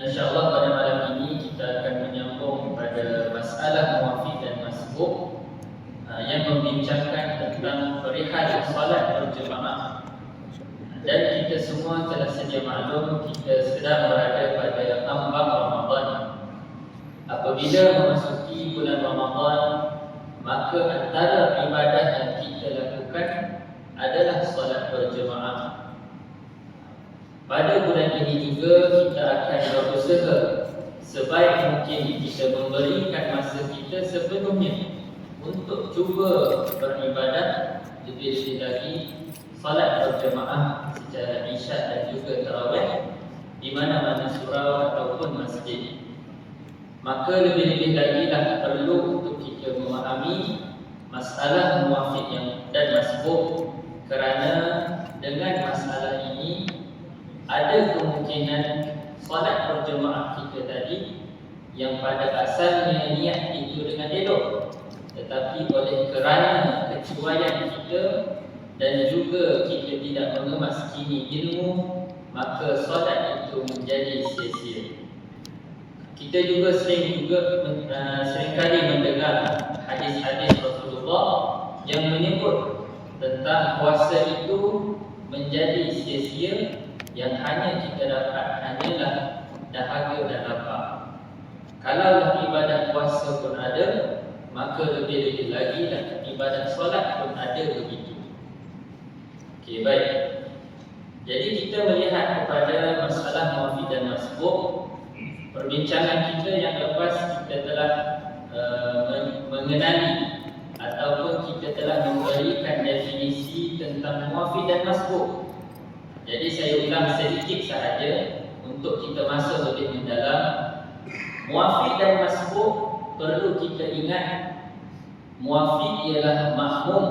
InsyaAllah pada malam ini kita akan menyambung pada masalah muwafiq dan masbuk yang membincangkan tentang perihal solat berjemaah. Dan kita semua telah sedia maklum kita sedang berada pada ambang Ramadan. Apabila memasuki bulan Ramadan, maka antara ibadah yang kita lakukan adalah solat berjemaah. Pada bulan ini juga kita akan berusaha sebaik mungkin kita memberikan masa kita sepenuhnya untuk cuba beribadat, lebih-lebih lagi salat berjemaah secara isyak dan juga tarawih di mana-mana surau ataupun masjid. Maka lebih-lebih lagi perlu untuk kita memahami masalah muwafiq dan masbuk, kerana dengan masalah ini ada kemungkinan solat berjemaah kita tadi yang pada asalnya niat itu dengan elok, tetapi oleh kerana kecuaian kita dan juga kita tidak mengemaskini ilmu, maka solat itu menjadi sia-sia. Kita juga seringkali mendengar hadis-hadis Rasulullah yang menyebut tentang puasa itu menjadi sia-sia, yang hanya kita dapat hanyalah dahaga dan lapar. Kalaulah ibadat puasa pun ada, maka lebih-lebih lagi ibadat solat pun ada begitu. Okey, baik. Jadi kita melihat kepada masalah muwafiq dan masbuk. Perbincangan kita yang lepas kita telah mengenali ataupun kita telah memberikan definisi tentang muwafiq dan masbuk. Jadi saya ulang sedikit sahaja untuk kita masuk lebih mendalam. Muwafiq dan masbuk perlu kita ingat, muwafiq ialah makmum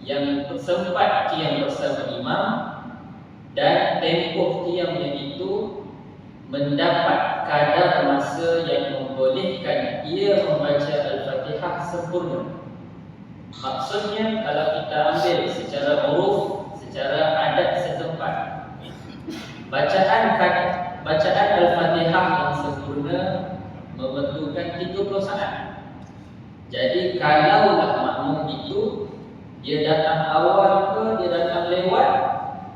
yang sempat qiyam bersama imam dan tempoh qiyamnya itu mendapat kadar masa yang membolehkan ia membaca Al-Fatihah sempurna. Maksudnya kalau kita ambil secara uruf, secara adat setempat, bacaan Al-Fatihah yang sempurna memerlukan 30 saat. Jadi kalaulah makmum itu dia datang awal ke dia datang lewat,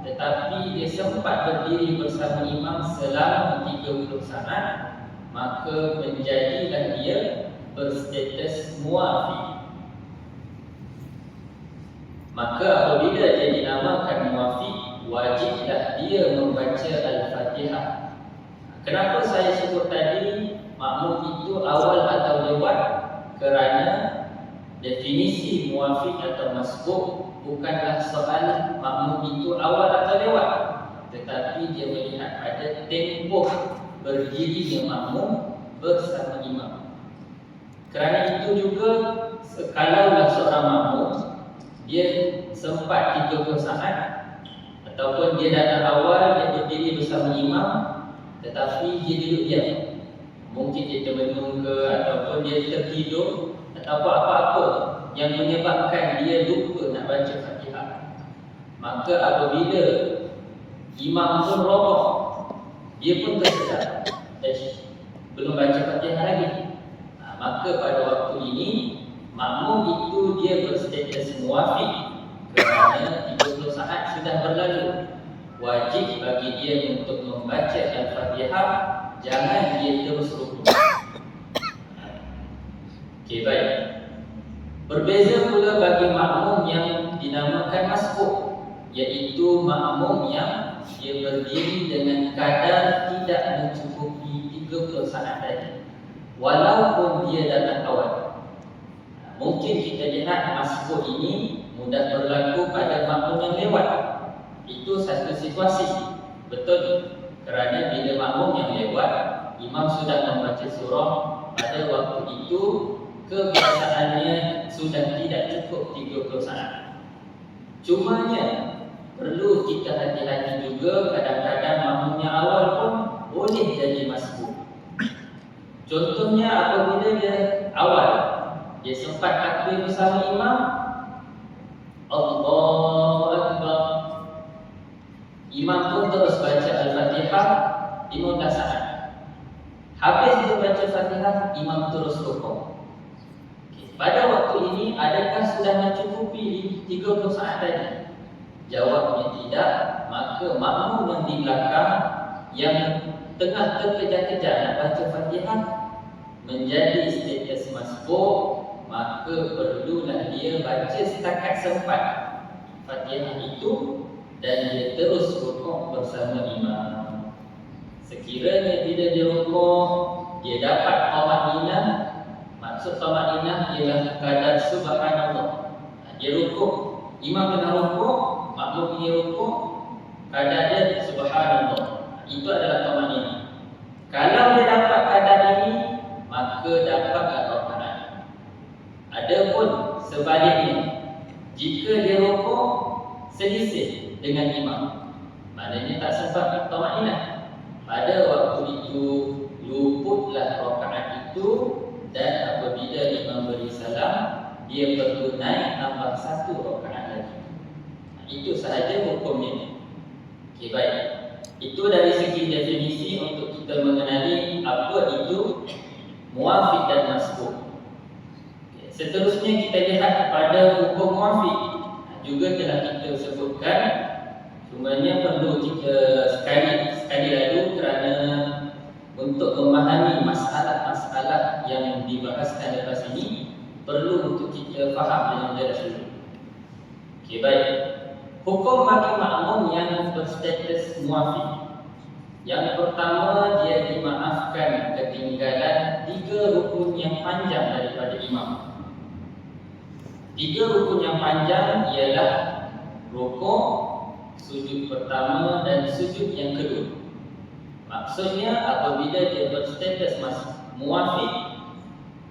tetapi dia sempat berdiri bersama imam selama 30 saat, maka menjadilah dia berstatus muwafiq. Maka apabila dia dinamakan muwafiq, wajiblah dia membaca Al-Fatihah. Kenapa saya sebut tadi makmum itu awal atau lewat? Kerana definisi muwafiq atau masbuk bukanlah soal makmum itu awal atau lewat, tetapi dia melihat ada tempoh berdirinya makmum bersama imam. Kerana itu juga, kalaulah seorang makmum dia sempat 30 saat ataupun dia datang awal, dia berdiri bersama imam, tetapi dia duduk diam, mungkin dia termenung ke ataupun dia tertidur atau apa-apa yang menyebabkan dia lupa nak baca Fatihah, maka apabila imam pun rokok, dia pun tersedar belum baca Fatihah lagi, maka pada waktu ini makmum itu dia berstatus muwafiq kerana 30 saat sudah berlalu. Wajib bagi dia untuk membaca Al-Fatihah, jangan dia terus rukuk. Okey, baik. Berbeza pula bagi makmum yang dinamakan masbuk, iaitu makmum yang dia berdiri dengan kadar tidak mencukupi 30 saat tadi, walaupun dia datang awal. Mungkin kita lihat masbuk ini mudah berlaku pada makmum yang lewat. Itu satu situasi, betul, kerana bila makmum yang lewat, imam sudah membaca surah, pada waktu itu kebiasaannya sudah tidak cukup 30 saat. Cumanya perlu kita hati-hati juga, kadang-kadang makmum yang awal pun boleh jadi masbuk. Contohnya apabila dia awal, dia sempat takbir bersama imam, Allahu Akbar, imam pun terus baca Al-Fatihah 15 saat. Fatihah, imam terus rukuk. Pada waktu ini, adakah sudah mencukupi 30 saat tadi? Jawabnya tidak. Maka makmum yang di belakang yang tengah terkejar-kejar nak baca Fatihah menjadi status masbuk, maka perlulah dia baca setakat sempat Fatihah itu dan dia terus rukuk bersama imam. Sekiranya bila dia rukuk, dia dapat tamakninah. Maksud tamakninah ialah kadar subhanallah. Dia rukuk, imam tengah rukuk, makmum ini rukuk, kadar dia subhanallah. Itu adalah tamakninah. Kalau dia dapat kadar ini, maka dapatlah rakaat. Adapun sebaliknya, jika dia rukuk selisih dengan imam, maknanya tak sempat tamakninah, pada waktu itu luputlah rakaat itu, dan apabila imam beri salam, dia perlu naik tambah satu rakaat lagi. Itu sahaja hukumnya. Okey, baik. Itu dari segi definisi untuk kita mengenali apa itu muafiq dan masbuk. Seterusnya kita lihat kepada hukum muafiq. Juga telah kita sebutkan, cumanya perlu kita sekali lalu kerana untuk memahami masalah-masalah yang dibahaskan lepas ini perlu untuk kita faham dengan jelas dulu. Okey, baik. Hukum bagi makmum yang berstatus muafiq. Yang pertama, dia dimaafkan ketinggalan 3 rukun yang panjang daripada imam. 3 rukun yang panjang ialah rukuk, sujud pertama dan sujud yang kedua. Maksudnya apabila dia berstatus muafiq,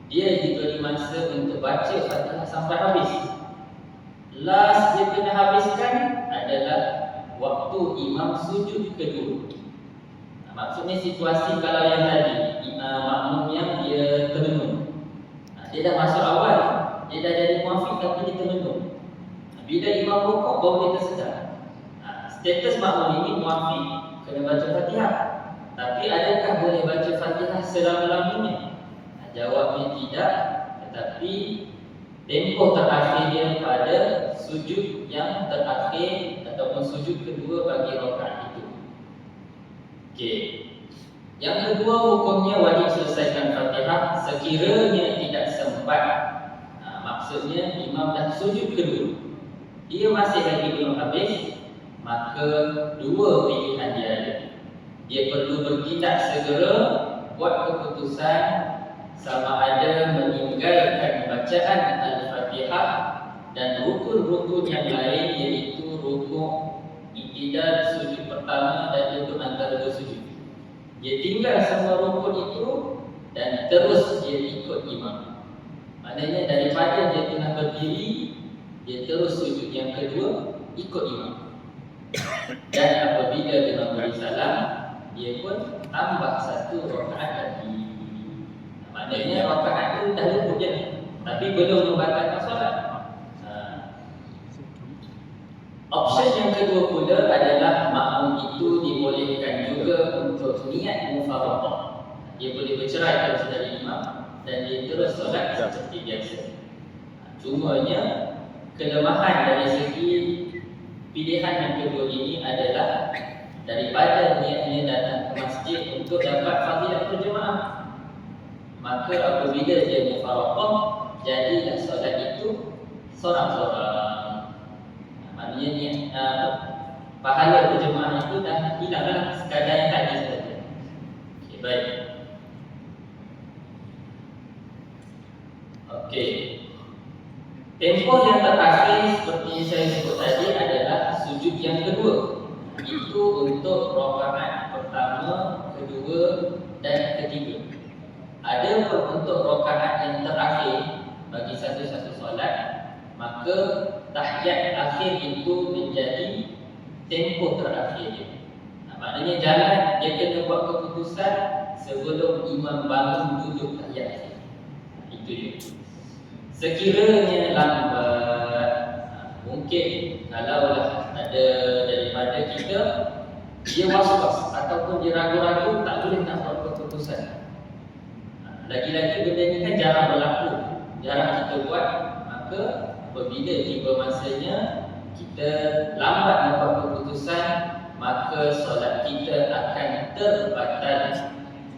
dia diberi masa untuk baca Fatihah sampai habis. Last dia kena habiskan adalah waktu imam sujud kedua. Maksudnya situasi kalau yang tadi makmum yang dia termenung, dia dah masuk awal, dia dah jadi muafiq tapi dia termenung. Bila imam rukuk baru dia tersedar. Status makmum ini muafiq, kena baca Fatihah. Tapi adakah boleh baca Fatihah selama-lamanya? Jawabnya tidak. Tetapi tempoh terakhir dia pada sujud yang terakhir ataupun sujud kedua bagi rakaat itu. Okey. Yang kedua, hukumnya wajib selesaikan Fatihah sekiranya tidak sempat. Maksudnya imam dah sujud kedua, dia masih lagi belum habis, maka dua pilihan dia ada. Dia perlu bertindak segera buat keputusan sama ada meninggalkan bacaan Al-Fatihah dan rukun-rukun yang lain, iaitu rukuk, i'tidal, sujud pertama dan duduk antara dua sujud. Dia tinggal semua rukun itu dan terus dia ikut imam. Maknanya daripada dia tengah berdiri, dia terus sujud yang kedua, ikut imam. Dan apabila imam beri salam, dia pun tambah satu rakaat lagi. Maknanya rakaat itu dah luput je, tapi belum membatalkan solat. Option yang kedua pula adalah makmum itu dibolehkan juga untuk niat mufaraqah. Dia boleh bercerai kalau sudah jadi imam dan dia terus solat seperti biasa. Cumanya kelemahan dari segi pilihan yang kedua ini adalah daripada niatnya datang ke masjid untuk dapat fadilah berjemaah, maka apabila dia mufaraqah, jadilah solat itu sorang-sorang. Maknanya niat pahala berjemaah itu dah hilanglah sekadar yang tadi saja. Okey, baik. Okey. Tempoh yang terakhir seperti yang saya sebut tadi adalah sujud yang kedua. Itu untuk rakaat pertama, kedua dan ketiga. Ada pun untuk rakaat yang terakhir bagi satu-satu solat, maka tahiyat akhir itu menjadi tempoh terakhir dia. Maknanya jangan dia kena buat keputusan sebelum imam bangun duduk tahiyat akhir. Itu dia. Sekiranya lambat, mungkin kalaulah ada daripada kita, dia was-was ataupun dia ragu-ragu, tak boleh nak buat keputusan. Lagi-lagi benda ni kan jarang berlaku, jarang kita buat. Maka apabila tiba masanya kita lambat dapat keputusan, maka solat kita akan terbatal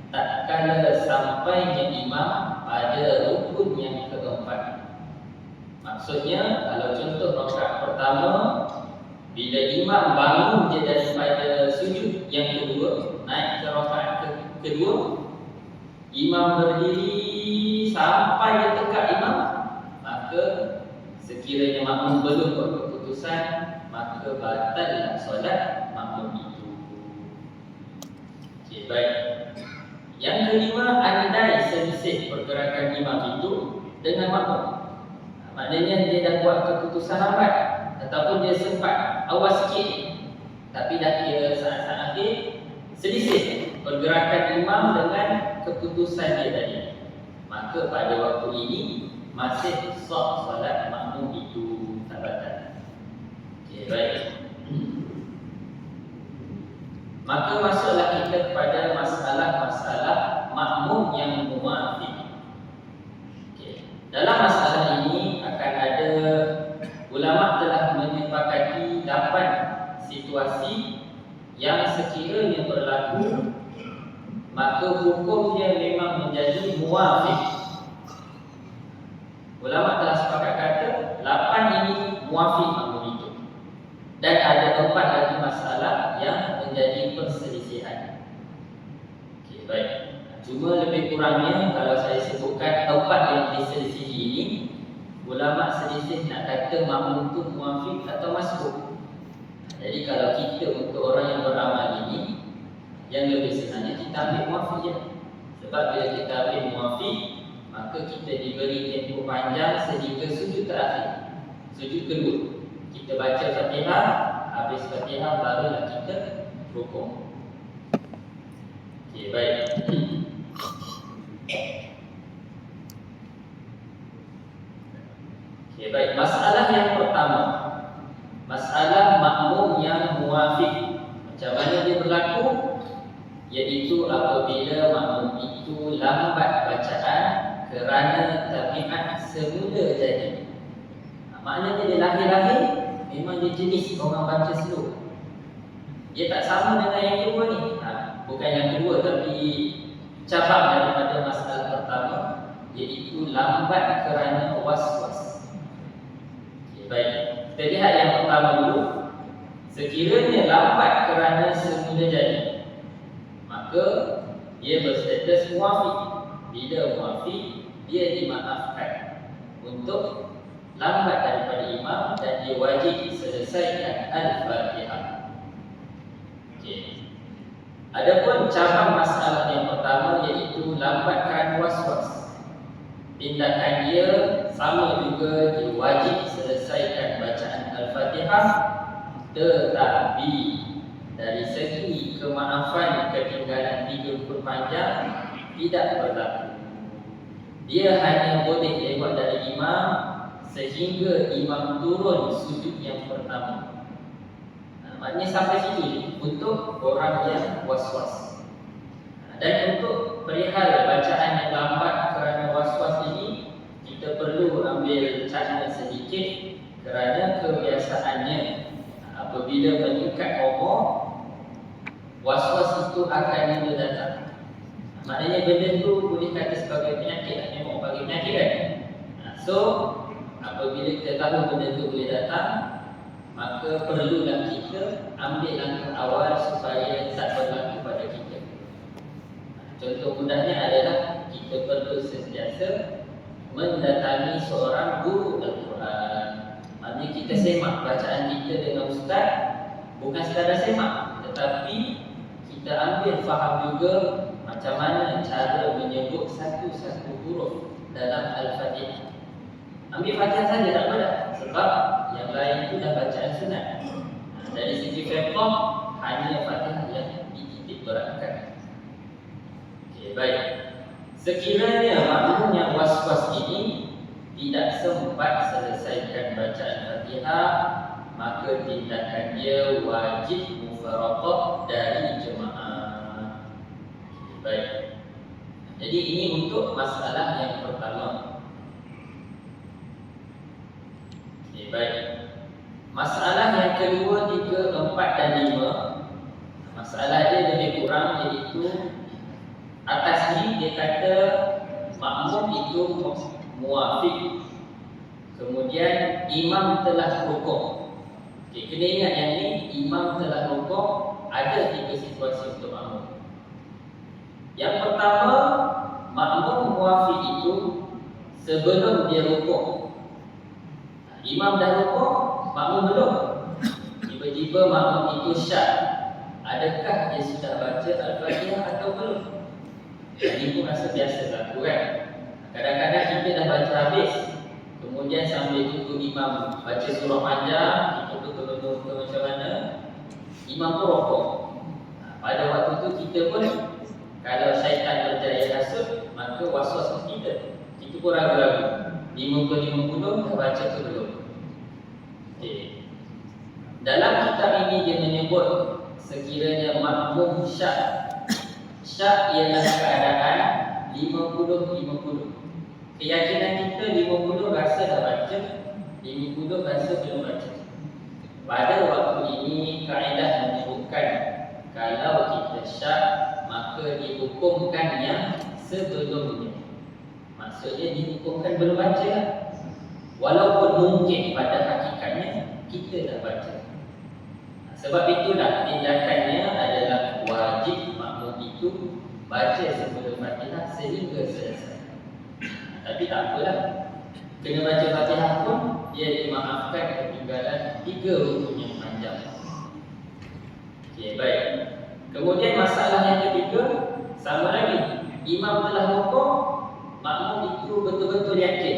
tak kala sampainya imam pada rukun yang keempat. Maksudnya kalau contoh rakaat pertama, bila imam bangun dia daripada sujud yang kedua, naik ke rakaat kedua, imam berdiri sampai dia tegak imam, maka sekiranya makmum belum buat keputusan, maka batallah solat makmum itu. Okey, baik. Yang kelima, andai selisih pergerakan imam itu dengan makmum. Maknanya dia dah buat keputusan lambat ataupun dia sempat awal sikit, tapi dah kira saat-saat akhir selisih pergerakan imam dengan keputusan dia tadi, maka pada waktu ini masih sah solat makmum itu, tak batal. Okey, baik. Maka masuklah kita kepada masalah-masalah makmum yang muafiq. Okay. Dalam masalah ini akan ada ulama telah menyepakati 8 situasi yang sekiranya berlaku, maka hukum dia memang menjadi muafiq. Ulama telah sepakat kata 8 ini muafiq makmum itu. Dan ada 4 lagi masalah yang menjadi perselisihan. Okey, baik. Cuma lebih kurangnya kalau saya sebutkan 4 yang diselisihi ini, ulama selisih nak kata makmum itu muafiq atau masbuk. Jadi kalau kita untuk orang yang beramal ini, yang lebih senangnya kita ambil muafiq je. Sebab bila kita ambil muafiq, maka kita diberi tempoh panjang sehingga sujud terakhir, sujud kedua. Kita baca Fatihah, habis Fatihah barulah kita rukuk. Okey, baik. Okey, baik. Masalah yang pertama, masalah makmum yang muafiq. Macam mana dia berlaku? Iaitu apabila makmum itu lambat bacaan kerana tabiat semula jadi. Maknanya dia lahir-lahir memang dia jenis orang baca slow. Dia tak sama dengan yang kedua ni. Bukan yang kedua, tapi cabang daripada masalah pertama, iaitu lambat kerana was-was. Okay, baik. Kita lihat yang pertama dulu. Sekiranya lambat kerana semula jadi, maka dia berstatus muafiq. Bila muafiq, dia dimaafkan untuk lambat daripada imam dan dia wajib selesaikan Al-Fatihah. Okey. Adapun cabang masalah yang pertama iaitu lambat kerana was-was. Tindakan dia sama juga, dia wajib selesaikan bacaan Al-Fatihah, tetapi dari segi kemaafan ketinggalan 3 rukun panjang tidak berlaku. Dia hanya boleh lewat dari imam sehingga imam turun sujud yang pertama. Maknanya sampai situ je untuk orang yang was-was. Dan untuk perihal bacaan yang lambat kerana was-was ini, kita perlu ambil cara sedikit kerana kebiasaannya apabila meningkat umur, was-was itu akan mula datang. Maknanya benda tu boleh kata sebagai penyakit, memang bagi penyakit kan. So apabila kita tahu benda itu boleh datang, maka perlulah kita ambil langkah awal supaya tak berlaku pada kita. Contoh mudahnya adalah kita perlu sentiasa mendatangi seorang guru Al-Quran. Maknanya kita semak bacaan kita dengan ustaz, bukan sekadar semak, tetapi kita ambil faham juga macam mana cara menyebut satu-satu huruf dalam Al-Fatihah. Ambil Fatihah saja tak apa, sebab yang lain itu dah bacaan sunat. Dari segi fiqh hanya Fatihah yang dititik beratkan. Okey, baik. Sekiranya makmum yang was-was ini tidak sempat selesaikan bacaan Fatihah, maka tindakan dia wajib mufaraqah dari jemaah. Okey, baik. Jadi ini untuk masalah yang pertama. Okay, baik. Masalah yang kedua, 3, 4 dan 5. Masalah dia lebih kurang, iaitu atas ni dia kata makmum itu muafiq, kemudian imam telah rukuk. Okay, kena ingat yang ni, imam telah rukuk. Ada 3 situasi untuk makmum. Yang pertama, makmum muafiq itu sebelum dia rukuk. Imam dah rukuk, makmum belum. Tiba-tiba makmum itu syak. Adakah dia sudah baca Al-Fatihah atau belum? Ini pun rasa biasa berlaku kan. Kadang-kadang kita dah baca habis, kemudian sambil tunggu imam baca surah panjang, kita betul-betul macam mana, imam pun rokok. Pada waktu tu kita pun, kalau syaitan berjaya hasut, maka waswas kita pun ragu-ragu 50-50 dah baca ke belum. Okay. Dalam kitab ini dia menyebut sekiranya makmum syak. Syak ialah keadaan 50-50. Keyakinan kita 50 rasa dah baca, 50 rasa belum baca. Pada waktu ini kaedah menyebutkan kalau kita syak, maka dihukumkan yang sebelumnya. Maksudnya dihukumkan belum baca lah. Walaupun mungkin pada hakikatnya kita dah baca. Sebab itulah tindakannya adalah wajib makmum itu baca sebelum Fatihah sehingga selesai. Tapi tak apalah, kena baca Fatihah pun dia dimaafkan ketinggalan 3 rukun yang panjang. Okay, baik. Kemudian masalah yang ketiga, sama lagi, imam telah rukuk, makmum itu betul-betul yakin.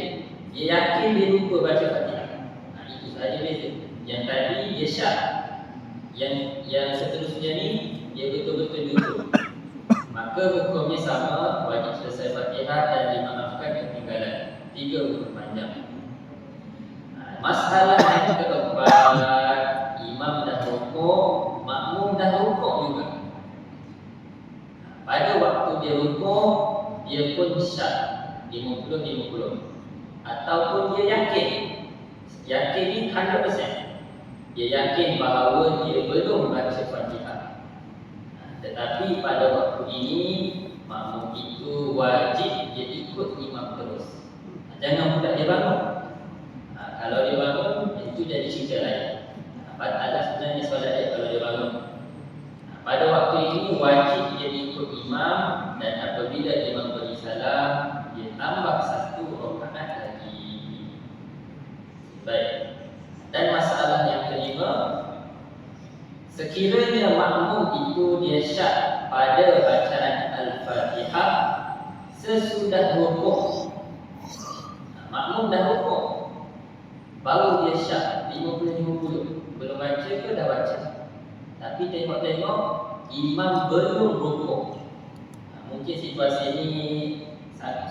Dia yakin dia lupa baca Fatihah. Itu sahaja beza. Yang tadi dia syak. Yang seterusnya ni dia betul-betul lupa. Maka hukumnya sama, wajib selesai Fatihah dan dimaafkan ketinggalan 3 rukun panjang. Masalah yang keempat, imam dah rukuk, makmum dah rukuk juga. Pada waktu dia rukuk, dia pun syak 50-50. Ataupun dia yakin ni 100%. Dia yakin bahawa dia belum baca Fatihah. Tetapi pada waktu ini makmum itu wajib dia ikut imam terus. Jangan pula dia bangun. Kalau dia bangun, itu jadi cerita lain. Batalah sebenarnya solat dia kalau dia bangun. Pada waktu ini wajib dia ikut imam, dan apabila imam beri salam, dia tambah 1 rakaat lagi. Baik. Dan masalah yang kelima, sekiranya makmum itu dia syak pada bacaan Al-Fatihah sesudah rukuk. Makmum dah rukuk, baru dia syak 50-50. Belum baca ke dah baca? Tapi tengok-tengok imam belum rukuk. Mungkin situasi ini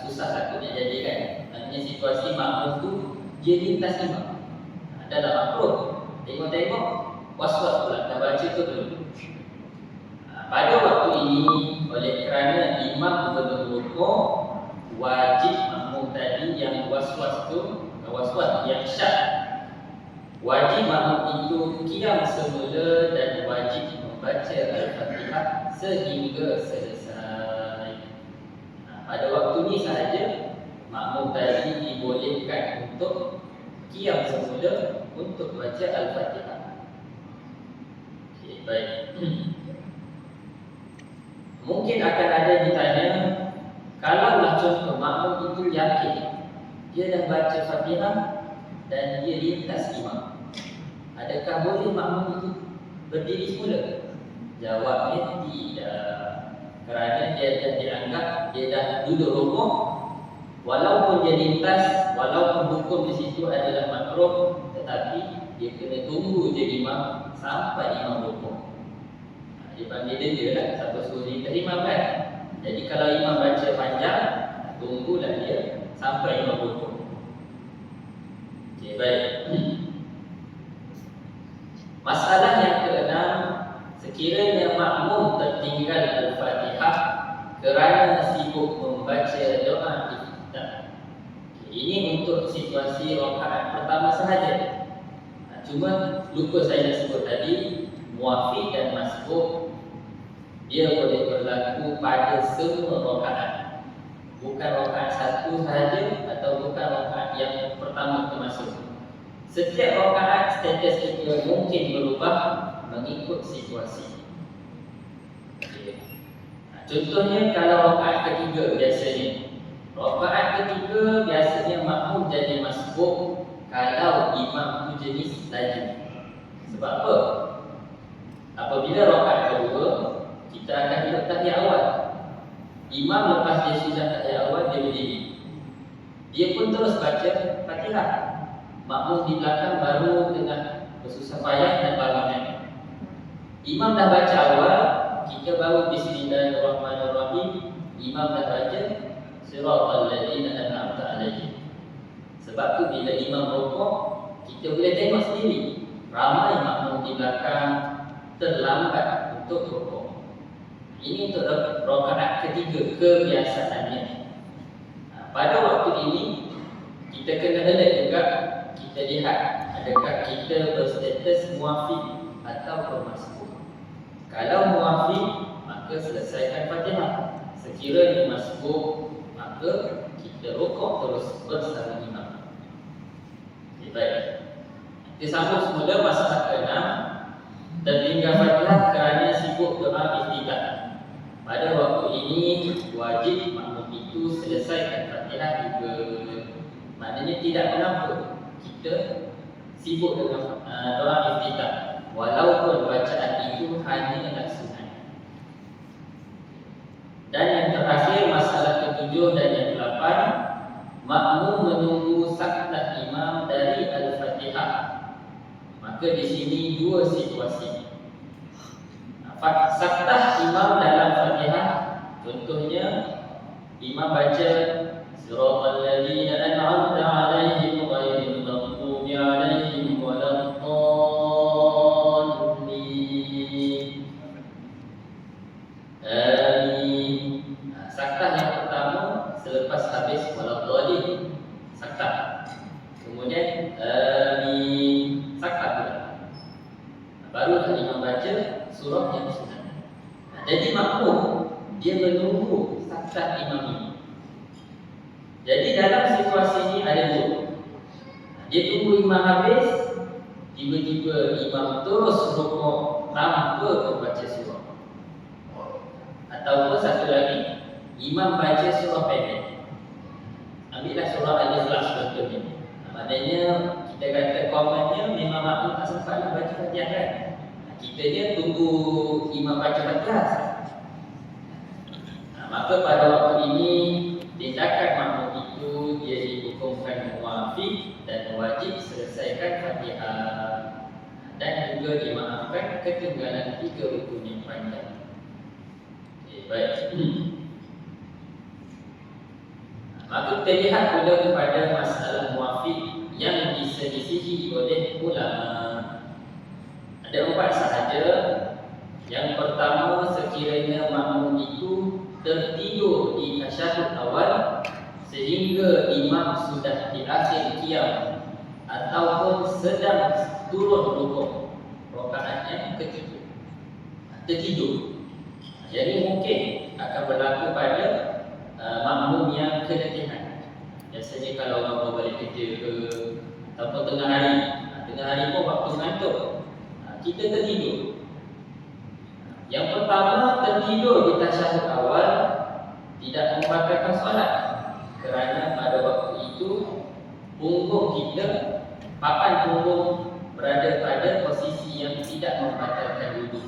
susah takutnya jadi kan. Maksudnya situasi makmum tu dia lintas imam. Dalam makruh, tengok-tengok was-was pula dah baca tu belum. Pada waktu ini, oleh kerana imam belum rukuk, wajib makmum tadi yang was-was tu, was-was yang syak, wajib makmum itu qiyam semula dan wajib membaca Al-Fatihah sehingga selesai. Pada waktu ini sahaja makmum tadi dibolehkan untuk qiyam semula untuk baca Al-Fatihah. Okay, baik. Mungkin akan ada ditanya, kalaulah contoh makmum itu yakin dia dah baca Fatihah dan dia lintas imam, adakah boleh makmum itu berdiri semula? Jawabnya tidak. Kerana dia dah dianggap dia dah duduk rukuk. Walaupun dia lintas, walaupun hukum di situ adalah makruh, tetapi dia kena tunggu je imam sampai imam rukuk. Dia panggil dia lah, siapa suruh lintas imam kan. Jadi kalau imam baca panjang, tunggulah dia sampai imam rukuk. Okay, baik. Masalah yang keenam, sekiranya makmum tertinggal Al-Fatihah kerana sibuk membaca membaca doa iftitah. Ini untuk situasi rakaat pertama sahaja. Cuma lupa saya nak sebut tadi, muafiq dan masbuk dia boleh berlaku pada semua rakaat. Bukan rakaat satu sahaja atau bukan rakaat yang pertama termasuk. Setiap rakaat status kita mungkin berubah mengikut situasi. Contohnya kalau rakaat ketiga biasanya, rakaat ketiga biasanya makmum jadi masbuk kalau imam tu jenis laju. Sebab apa? Apabila rakaat kedua, kita akan duduk tahiyat awal. Imam lepas dia sudah tahiyat awal, dia berdiri. Dia pun terus baca Fatihah. Makmum di belakang baru tengah bersusah payah dan bangunkan. Imam dah baca awal, kita baru Bismillahirrahmanirrahim. Imam dah baca Siratal ladzina an'amta 'alaihim. Sebab tu bila imam rukuk, kita boleh tengok sendiri ramai makmum di belakang terlambat untuk rukuk. Ini untuk rakaat ketiga kebiasaannya. Pada waktu ini kita kena alert juga, kita lihat adakah kita berstatus muafiq atau masbuk. Kalau muafiq, maka selesaikan Fatihah. Sekiranya masbuk, maka kita rukuk terus bersama imam. Baik. Kita sambung semula masalah ke-6, tertinggal Fatihah kerana sibuk doa iftitah. Pada waktu ini wajib makmum itu selesaikan Fatihah juga. Maknanya tidak mengapa kita sibuk dengan doa iftitah, walaupun bacaan itu hanyalah sunat. Dan yang terakhir masalah ke-7 dan yang ke-8, makmum menunggu saktah imam dari Al-Fatihah. Maka di sini dua situasi. Saktah imam dalam Fatihah, contohnya imam baca Siratal ladzina an'amta 'alaihim ghairil maghdubi 'alaihim waladdallin. Amin. Saktah yang pertama selepas habis waladdallin, saktah. Kemudian amin, saktah pula. Baru imam baca surah yang sunat. Jadi makmum dia menunggu saktah imam ini. Jadi dalam situasi ini ada dua. Dia tunggu imam habis, tiba-tiba imam terus rukuk tanpa membaca surah. Ataupun satu lagi, imam baca surah pendek. Ambillah surah Al-Ikhlas contohnya. Maknanya kita kata komennya memang makmum tak sempat nak baca Fatihah kan. Kita dia tunggu imam baca Fatihah. Maka pada waktu ini tindakan makmum itu dia dihukumkan muafiq dan wajib selesaikan Fatihah dan juga dimaafkan ketinggalan 3 rukun yang panjang. Baik. Maka kita lihat pula kepada masalah muafiq yang diselisihi oleh ulama. Ada 4 sahaja. Yang pertama, sekiranya makmum itu tertidur di tasyahud awal sehingga imam sudah di akhir qiyam ataupun sedang turun rukuk, rakaatnya ketiga, tertidur. Jadi mungkin akan berlaku pada makmum yang keletihan. Biasanya kalau orang baru balik kerja ke ataupun tengah hari pun waktu ngantuk, kita tertidur. Yang pertama, tertidur di tasyahud awal tidak membatalkan solat, kerana pada waktu itu punggung kita, papan punggung berada pada posisi yang tidak membatalkan wudhu.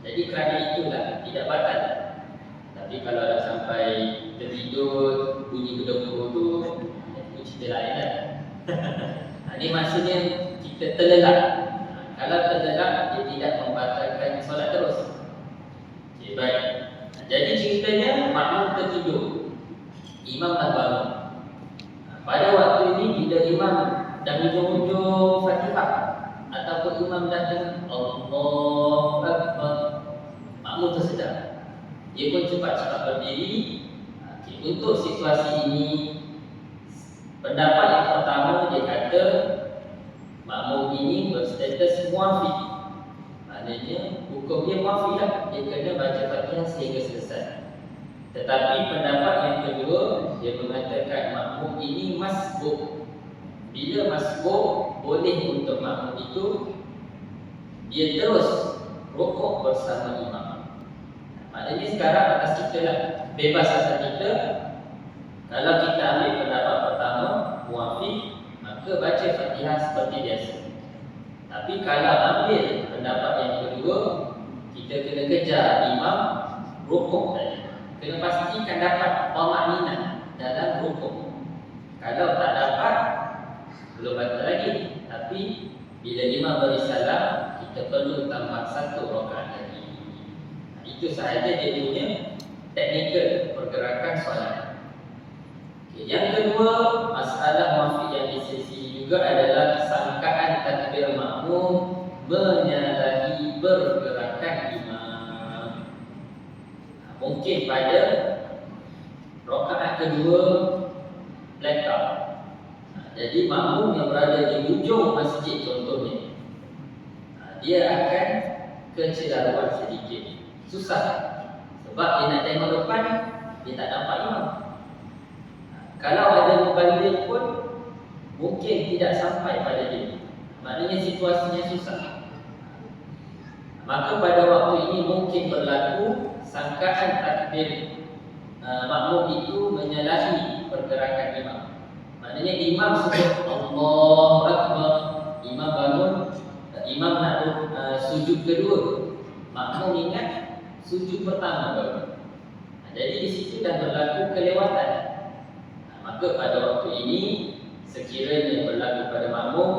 Jadi kerana itulah tidak batal. Tapi kalau dah sampai tertidur bunyi bedung tu, itu cerita lain lah. Ini maksudnya kita terlelap. Kalau terlelap, dia tidak membatalkan solat terus. Okay, baik. Jadi ceritanya makmum tertidur, imam dah bangun. Pada waktu ini bila imam dah hujung-hujung Fatihah ataupun imam dah dengar Allahu Akbar, makmum tersedar. Dia pun cepat-cepat berdiri, untuk situasi ini, pendapat yang pertama dia kata makmum ini berstatus muafiq. Maknanya hukum dia muafiq lah, dia kena baca Fatihah sehingga selesai. Tetapi pendapat yang kedua, dia mengatakan makmum ini masbuk. Bila masbuk, boleh untuk makmum itu dia terus rukuk bersama imam. Maknanya sekarang atas kita lah, bebas atas kita. Kalau kita ambil pendapat pertama, muafiq, maka baca Fatihah seperti biasa. Tapi kalau ambil pendapat yang kedua, kita kena kejar imam rukuk tadi. Kena pastikan dapat tamakninah dalam rukuk. Kalau tak dapat, belum batal lagi. Tapi bila imam beri salam, kita perlu tambah satu rakaat lagi. Itu sahaja dia punya teknikal pergerakan solat. Yang kedua, masalah muafiq yang diselisih juga adalah sangkaan takbir makmum menyalahi pergerakan imam. Mungkin pada rakaat kedua blackout. Jadi makmum yang berada di ujung masjid contohnya, dia akan kecelaruan sedikit. Susah. Sebab dia nak tengok depan, dia tak nampak imam. Kalau ada muballigh pun mungkin tidak sampai pada dia. Maknanya situasinya susah. Maka pada waktu ini mungkin berlaku sangkaan takbir makmum itu menyalahi pergerakan imam. Maknanya imam sebut Allahu Akbar, imam bangun, imam nak sujud kedua, makmum ingat sujud pertama baru. Jadi di situ dah berlaku kelewatan. Maka pada waktu ini sekiranya berlaku pada makmum,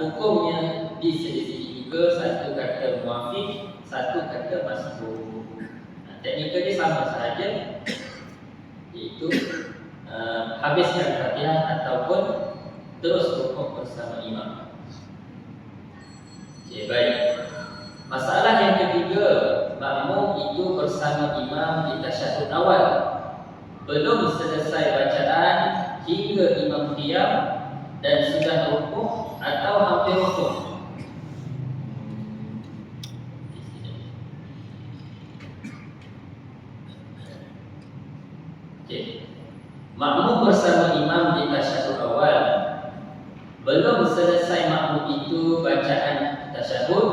hukumnya diselisih juga, satu kata muafiq, satu kata masbuk. Teknikal dia sama sahaja, iaitu habiskan Fatihah ataupun terus rukuk bersama imam. Okey, baik. Masalah yang ketiga, makmum itu bersama imam di tasyahud awal. Belum selesai bacaan hingga imam qiyam dan sudah rukuk atau hampir rukuk. Okey. Makmum bersama imam di tasyahud awal. Belum selesai makmum itu bacaan tasyahud,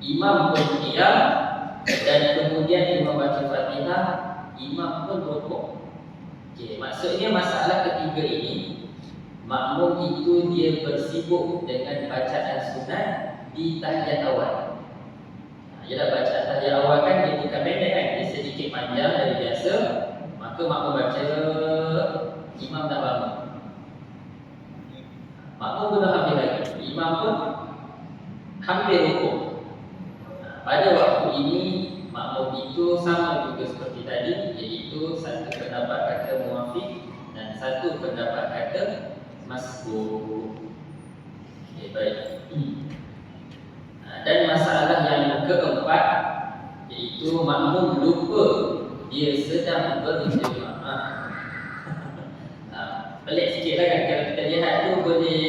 imam pun qiyam dan kemudian imam baca Fatihah, imam pun rukuk. Okey, maksudnya masalah ketiga ini, makmum itu dia bersibuk dengan bacaan sunat di tahiyat awal. Ialah bacaan tahiyat awal kan dia bukan pendek kan, dia sedikit panjang dari biasa. Maka makmum baca, imam dah bangun. Makmum pun dah hampir lagi, imam pun hampir rukuk. Pada waktu ini makmum itu sama juga seperti tadi, iaitu satu pendapat kata muafiq dan satu pendapat kata masbuk. Okey, baik. Dan masalah yang keempat, iaitu makmum lupa dia sedang berjemaah. Pelik sikit lah kan, kalau kita lihat tu boleh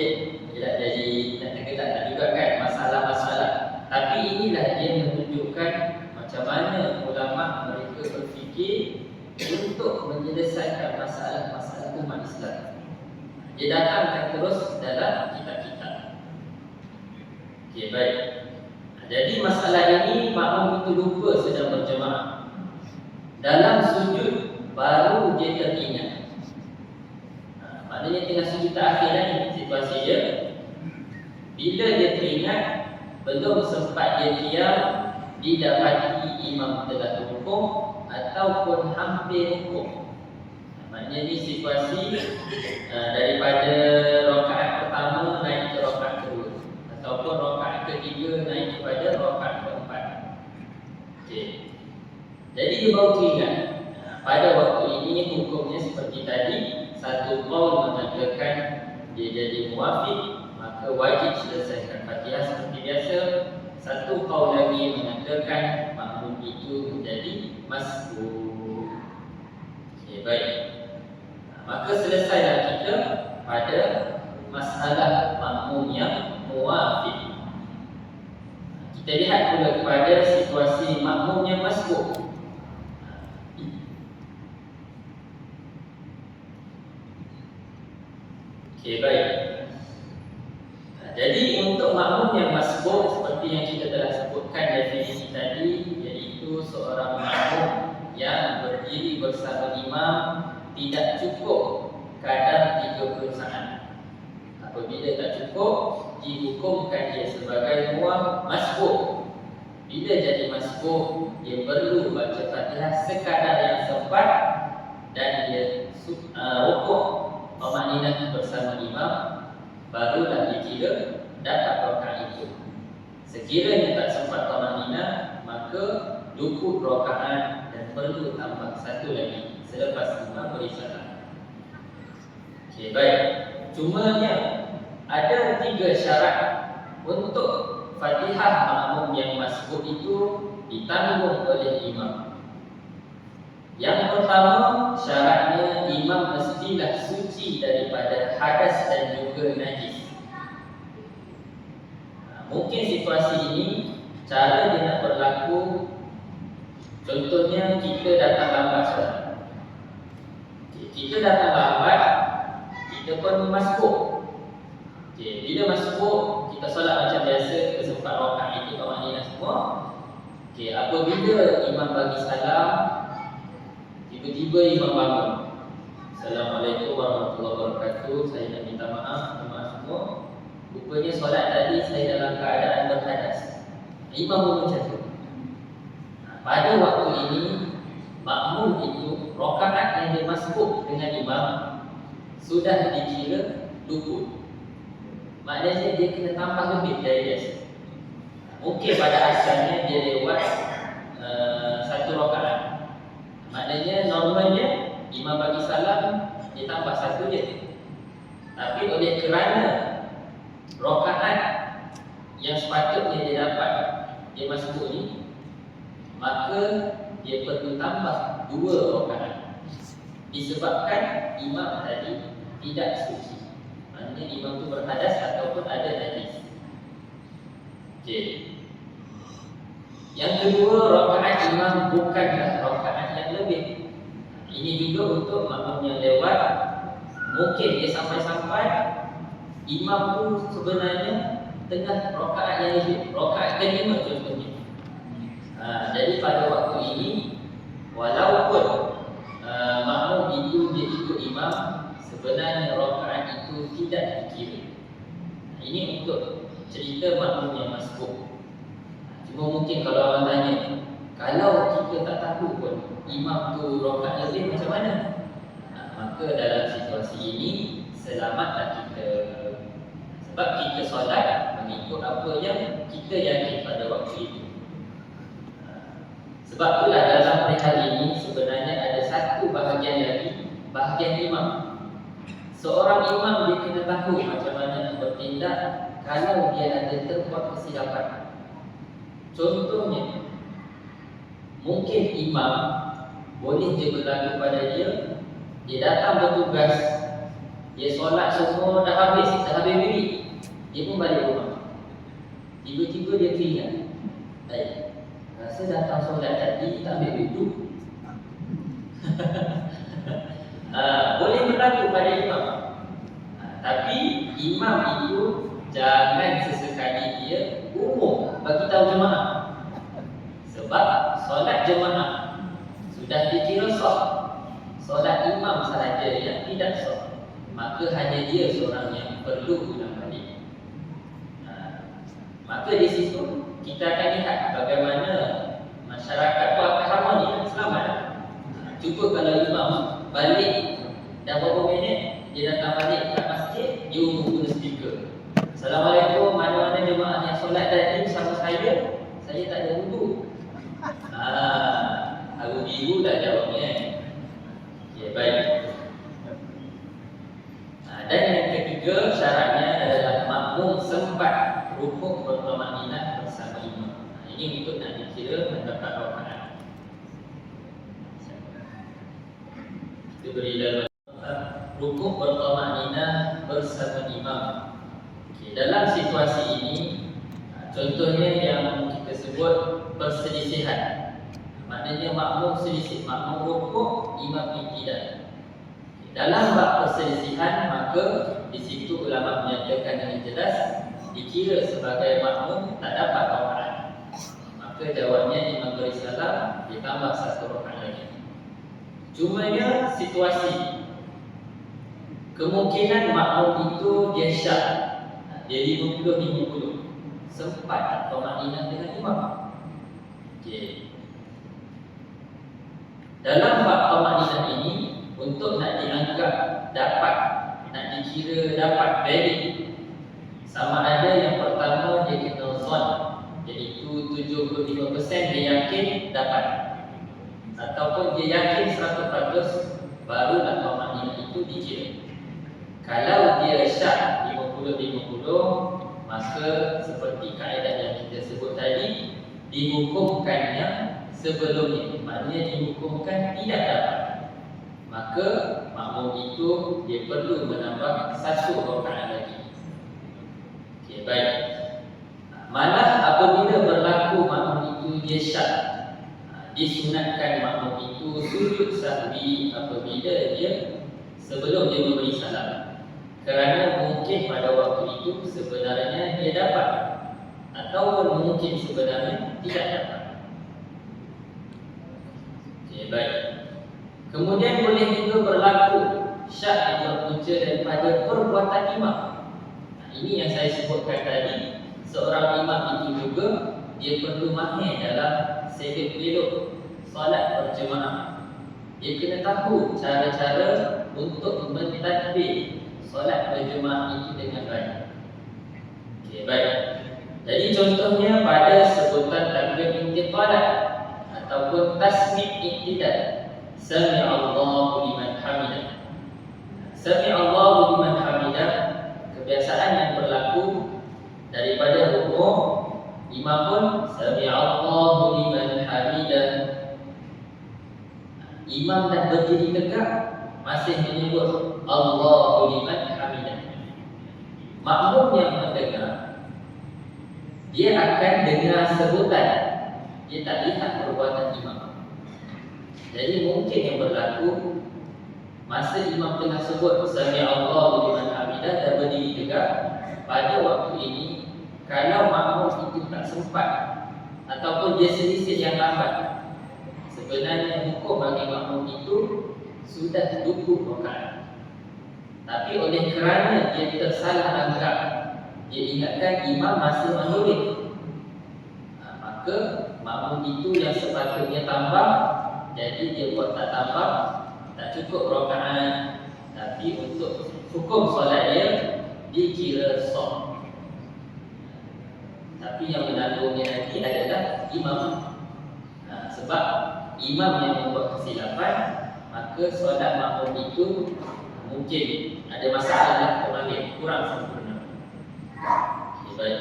jadi nak tergerak juga kan masalah-masalah. Tapi inilah dia menunjukkan macam mana ulama mereka berfikir untuk menyelesaikan masalah-masalah umat Islam. Dia datangkan terus dalam kitab-kitab. Okey, baik. Jadi masalah ini makmum itu lupa sedang berjemaah. Dalam sujud baru dia teringat. Maknanya tengah sujud terakhir ni situasi dia. Bila dia teringat, belum sempat dia diam, didapati imam telah rukuk ataupun hampir rukuk. Maknanya ni situasi daripada rakaat pertama naik ke rakaat kedua, ataupun rakaat ketiga naik kepada rakaat keempat. Okey. Jadi dia baru teringat. Pada waktu ini hukumnya seperti tadi, satu qaul mengatakan dia jadi muafiq, maka wajib selesaikan Fatihah seperti biasa. Satu qaul lagi mengatakan makmum itu menjadi masbuk. baik. Maka selesailah kita pada masalah makmum yang muwafiq. Kita lihat pula kepada situasi makmum yang masbuk. Okey, baik. Jadi untuk makmum yang masbuk, seperti yang kita telah sebutkan definisi tadi, iaitu seorang makmum yang berdiri bersama imam tidak cukup kadar 3 saat. Apabila tak cukup, dihukumkan dia sebagai masbuk. Bila jadi masbuk, dia perlu baca Fatihah sekadar yang sempat dan dia rukuk pemakninah bersama imam, barulah dikira dapat rakaat itu. Sekiranya tak sempat pemakninah, maka luput rakaat dan perlu tambah satu lagi selepas imam beri salam. Okey, baik. Cumanya ada 3 syarat untuk Fatihah makmum yang masbuk itu ditanggung oleh imam. Yang pertama, syaratnya imam mestilah suci daripada hadas dan juga najis. Mungkin situasi ini cara dia nak berlaku. Contohnya kita datang lambat solat. Kita datang lambat, kita pun masbuk. Bila masbuk, kita solat macam biasa, kita sempat rakaat itu pemakninah semua. Apabila imam bagi salam, tiba-tiba imam bangun. Assalamualaikum warahmatullahi wabarakatuh. Saya nak minta maaf semua. Rupanya solat tadi saya dalam keadaan berhadas. Imam pun macam tu. Pada waktu ini, makmum itu rakaat yang dia masbuk dengan imam sudah dikira luput. Maknanya dia kena tambah lebih dari biasa. Mungkin pada asalnya dia lewat 1 rakaat. Maknanya normalnya imam bagi salam dia tambah 1 je. Tapi oleh kerana rakaat yang sepatutnya dia dapat dia masbuk ni, maka dia perlu tambah 2 rakaat. Disebabkan imam tadi tidak suci. Maknanya imam tu berhadas ataupun ada najis. Okey. Yang kedua, rakaat imam bukanlah rakaat yang lebih. Ini juga untuk makmum yang lewat. Mungkin dia sampai-sampai imam tu sebenarnya tengah rakaat yang lebih, rakaat kelima contohnya. Jadi pada waktu ini, walaupun makmum itu dia ikut imam, sebenarnya rakaat itu tidak dikira. Ini untuk cerita makmum yang masbuk. Cuma mungkin kalau orang tanya, kalau kita tak tahu pun imam tu rakaat lebih macam mana? Maka dalam situasi ini selamatlah kita. Sebab kita solat mengikut apa yang kita yakin pada waktu itu. Sebab itulah dalam perihal ini sebenarnya ada satu bahagian lagi, bahagian imam. Seorang imam dia kena tahu macam mana nak bertindak kalau dia ada terbuat kesilapan. Contohnya, mungkin imam boleh je berlaku pada dia, dia datang bertugas, dia solat semua dah habis diri, dia pun balik rumah. Tiba-tiba dia teringat, rasa datang solat tadi tak ambil wudhu. Boleh berlaku pada imam. Tapi imam itu jangan sesekali dia umum bagi tahu jemaah. Sebab solat jemaah sudah dikira sah. Solat imam sahaja yang tidak sah, maka hanya dia seorang yang perlu ulang balik. Maka di situ kita akan lihat bagaimana masyarakat itu akan harmoni dan selamat. Cuba kalau imam balik dah berapa minit, dia datang balik kat masjid, dia umum guna speaker. Assalamualaikum, mana-mana jemaah yang solat tadi bersama saya tak ada wudhu. Aku biru dah jawabnya. Okay, baik. Dan yang ketiga syaratnya adalah makmum sempat rukuk berpemakninah bersama imam. Ini untuk nak dikira mendapat rakaat. Itu beri dalam rukuk bertamakninah bersama imam. Dalam situasi ini, contohnya yang kita sebut perselisihan. Maknanya makmum selisih, makmum rukuk, imam tidak. Dalam bab perselisihan, maka di situ ulama menyatakan dengan jelas dikira sebagai makmum tak dapat rakaat. Maka jawabnya imam beri salam ditambah satu rakaat lagi. Cumanya situasi, kemungkinan makmum itu dia syak, dia 50-50, sempat tamakninah dengan imam. Okey. Dalam bab tamakninah ini, untuk nak dianggap dapat, nak dikira dapat valid, sama ada yang pertama dia kena zon, iaitu 75% dia yakin dapat, ataupun dia yakin 100% barulah tamakninah itu dikira. Kalau dia syak 50-50, maka seperti kaedah yang kita sebut tadi, dihukumkannya sebelumnya, maknanya dihukumkan tidak dapat. Maka makmum itu dia perlu menambah satu rakaat lagi. Okey, baik. Malah apabila berlaku makmum itu dia syak, disunatkan makmum itu sujud sahwi apabila dia sebelum dia memberi salam, kerana mungkin pada waktu itu sebenarnya dia dapat, ataupun mungkin sebenarnya tidak dapat. Okey, baik. Kemudian boleh juga berlaku syak yang berpunca daripada perbuatan imam. Ini yang saya sebutkan tadi. Seorang imam itu juga dia perlu mahir dalam segi elok solat berjemaah. Dia kena tahu cara-cara untuk mentadbir solat berjemaah itu dengan baik. Okey, baik. Jadi contohnya pada sebutan takbir intiqalah ataupun tasmi' iktidal. Sami Allahu liman hamidah. Sami Allahu liman hamidah, kebiasaan yang berlaku daripada rukuk, imam pun Sami Allahu liman hamidah. Imam dah berdiri tegak masih menyebut Allahu liman hamidah. Makmum yang mendengar, dia akan dengar sebutan, dia tak lihat perbuatan imam. Jadi mungkin yang berlaku masa imam tengah sebut Sami Allahu liman hamidah dan berdiri tegak, pada waktu ini kalau makmum itu tak sempat ataupun dia selisih yang lambat, sebenarnya hukum bagi makmum itu sudah 20 rakaat. Tapi oleh kerana dia tersalah anggap, dia ingatkan imam masih menurut, maka makmum itu yang sepatutnya tambah, jadi dia buat tak tambah, tak cukup rakaat, tapi untuk hukum solat dia dikira sah. Tapi yang menanggungnya nanti adalah imam. Sebab imam yang membuat kesilapan, maka solat makmum itu mungkin ada masalah terbalik, kurang sempurna. Okay, baik.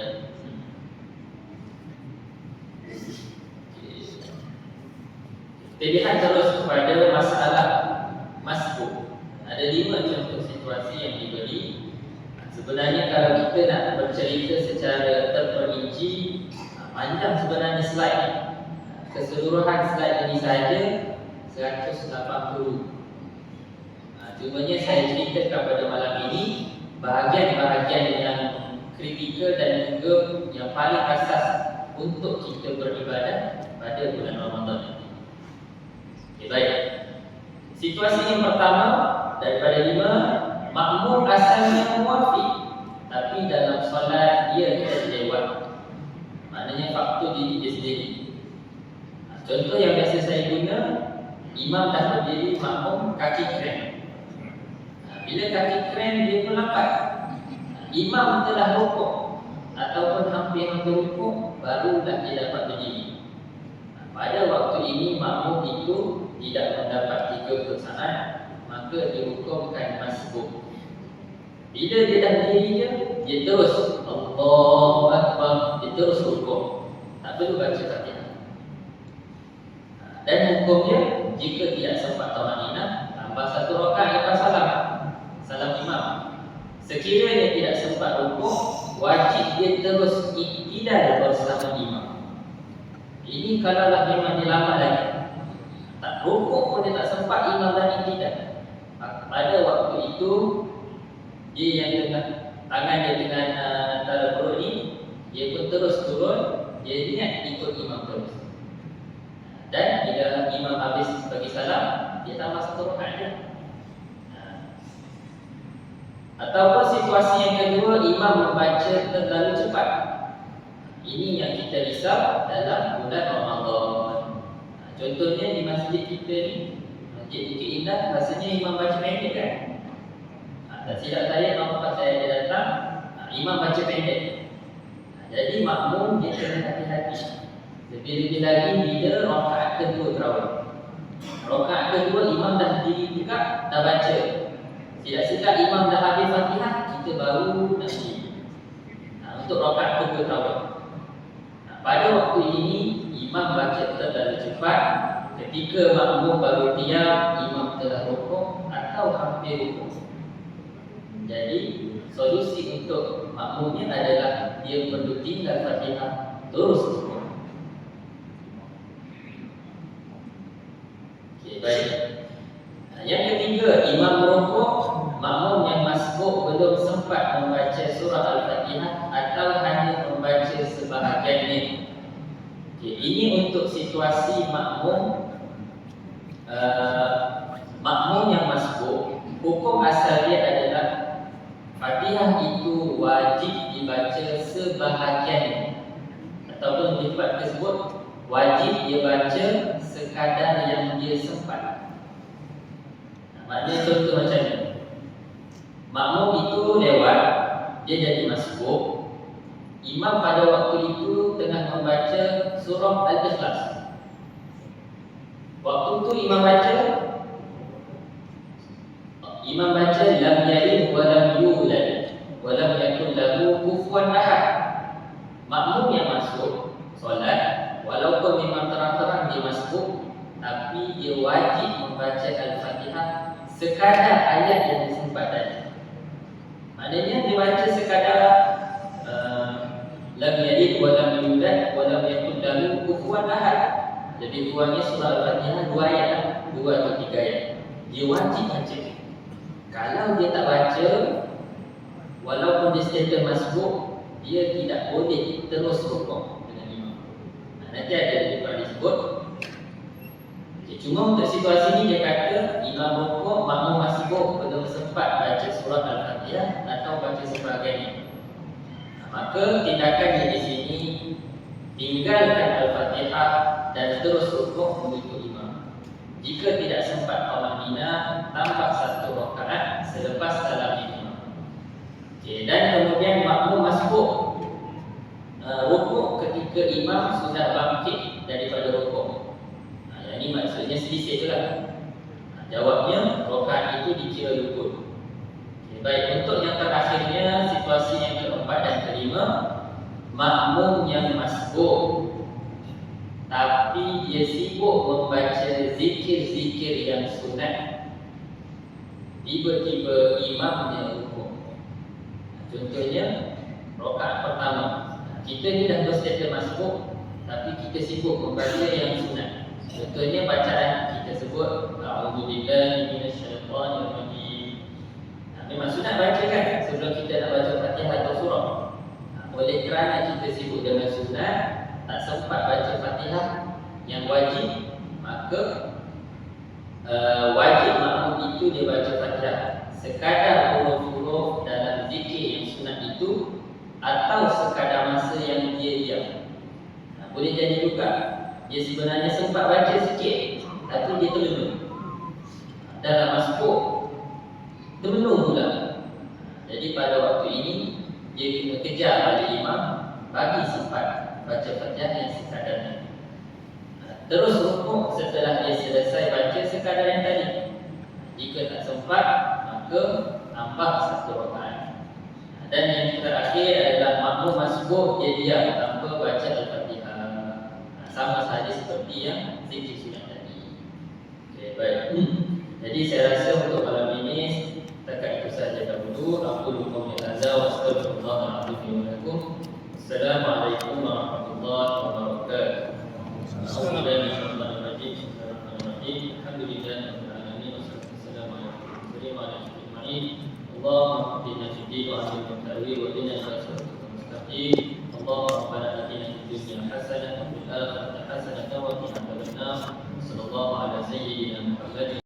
Kita lihat terus kepada masalah masbuk. Ada 5 contoh situasi yang diberi. Sebenarnya kalau kita nak bercerita secara terperinci, panjang sebenarnya slide ni. Keseluruhan slide ini sahaja 180. Cumanya saya ceritakan pada malam ini bahagian-bahagian yang kritikal dan juga yang paling asas untuk kita beribadah pada bulan Ramadan. Okay, baik. Situasi yang pertama daripada 5, makmum asalnya muwafiq, tapi dalam solat dia terlewat. Maknanya faktor diri dia sendiri. Contoh yang biasa saya guna, imam dah berdiri, makmum kaki krem. Bila kaki krem dia pun lambat. Imam telah rukuk ataupun hampir rukuk, barulah dia dapat berdiri. Pada waktu ini makmum itu tidak mendapat 3 persamaan, maka dihukumkan masbuk. Bila dia dah berdiri dia terus Allahu Akbar, dia terus rukuk, tak perlu baca Fatihah. Dan hukumnya jika tidak sempat tamakninah, tambah 1 dia terus iktidal bersama imam. Ini kalaulah memang dia lama lagi, tak rukuk pun dia tak sempat imam dah iktidal. Pada waktu itu dia yang dengan tangan dia dengan antara perut ni, dia pun terus turun, dia niat ikut imam terus. Dan bila imam habis bagi salam, dia tambah satu rakaat je. Ataupun situasi yang kedua, imam membaca terlalu cepat. Ini yang kita risau dalam bulan Ramadan. Contohnya di masjid kita ni, Masjid Bukit Indah, rasanya imam baca pendek kan? Tak silap saya, nampak saya ada datang, imam baca pendek. Jadi makmum dia kena hati-hati. Lebih-lebih lagi bila rakaat kedua terawih. Rakaat kedua imam dah berdiri tegak, dah baca. Silap-silap imam dah habis Fatihah, kita baru nak berdiri. Untuk rakaat kedua terawih. Pada waktu ini imam baca terlalu cepat. Ketika makmum baru diam, imam telah rukuk atau hampir rukuk. Jadi solusi untuk makmumnya adalah dia perlu tinggal Fatihah terus rukuk. Okey, baik. Yang ketiga, imam rukuk, makmum yang masbuk belum sempat membaca surah Al-Fatihah atau hanya membaca sebahagiannya. Okey, ini untuk situasi makmum yang masbuk. Hukum asal dia adalah Fatihah itu wajib dibaca sebahagian, ataupun lebih tepat tersebut wajib dia baca sekadar yang dia sempat. Maknanya contoh macam ni, makmum itu lewat, dia jadi masbuk. Imam pada waktu itu tengah membaca surah Al-Ikhlas. Waktu itu Imam baca lam yalid wa lam yulad wa lam yakul lahu kufuwan ahad. Makmum yang masuk solat, walaupun memang terang-terang dia masuk, tapi dia wajib membaca Al-Fatihah sekadar ayat yang disempat tadi. Maknanya dia baca sekadar lam yalid wa lam yulad wa lam yakul lahu kufuwan ahad. Lebih kurangnya surah Al-Fatihah 2 ayat, 2 atau 3 ayat. Dia wajib baca. Kalau dia tak baca, walaupun dia status masbuk, dia tidak boleh terus rukuk dengan imam. Nanti ada lepas disebut. Cuma untuk situasi ini dia kata imam rukuk, makmum masbuk belum sempat baca surah Al-Fatihah atau baca sebahagiannya. Maka tindakannya di sini tinggalkan Al-Fatihah dan terus rukuk mengikut imam. Jika tidak sempat tamanina, tambah satu rakaat selepas salam imam. Okey, dan kemudian makmum masbuk rukuk ketika imam sudah bangkit daripada rukuk. Yang ini maksudnya sedikit je lah. Jawabnya rakaat itu dikira luput. Okay, baik, untuk yang terakhirnya, situasi yang keempat dan kelima, makmum yang masbuk tapi dia sibuk membaca zikir-zikir yang sunat, tiba-tiba imamnya rukuk. Contohnya rakaat pertama, kita ni dah berstatus masbuk tapi kita sibuk membaca yang sunat. Contohnya bacaan kita sebut a'udzubillahi minasyaitonir rajim. Memang sunat baca kan sebelum kita nak baca Fatihah atau surah. Oleh kerana kita sibuk dengan sunat, tak sempat baca Fatihah yang wajib, maka wajib makmum itu dia baca Fatihah sekadar huruf-huruf dalam zikir yang sunat itu, atau sekadar masa yang dia diam. Boleh jadi juga dia sebenarnya sempat baca sikit tapi dia terlena. Dalam masbuk terlena pula. Jadi pada waktu ini dia kena kejar balik imam bagi sempat baca Fatihah yang sekadarnya. Terus rukuk setelah dia selesai baca sekadar yang tadi. Jika tak sempat, maka tambah satu rakaat. Dan yang terakhir adalah makmum masbuk dia diam tanpa baca Al-Fatihah. Sama sahaja seperti yang zikir sunat tadi. Okay, baik. Jadi saya rasa untuk malam ini setakat itu saja dahulu. Aku lupa minta azab, astagfirullah, cukup. Assalamualaikum warahmatullahi wabarakatuh. Bismillahirrahmanirrahim. Alhamdulillahirabbil alamin. Wassalamu ala asyrofil Allahumma qina fid din wa ahlil ta'wil wa qina syarril mustaqim. Allahumma rabbana atina fid dunya hasanah wa fil akhirati hasanah wa qina adzabannar. Sallallahu ala sayyidina Muhammad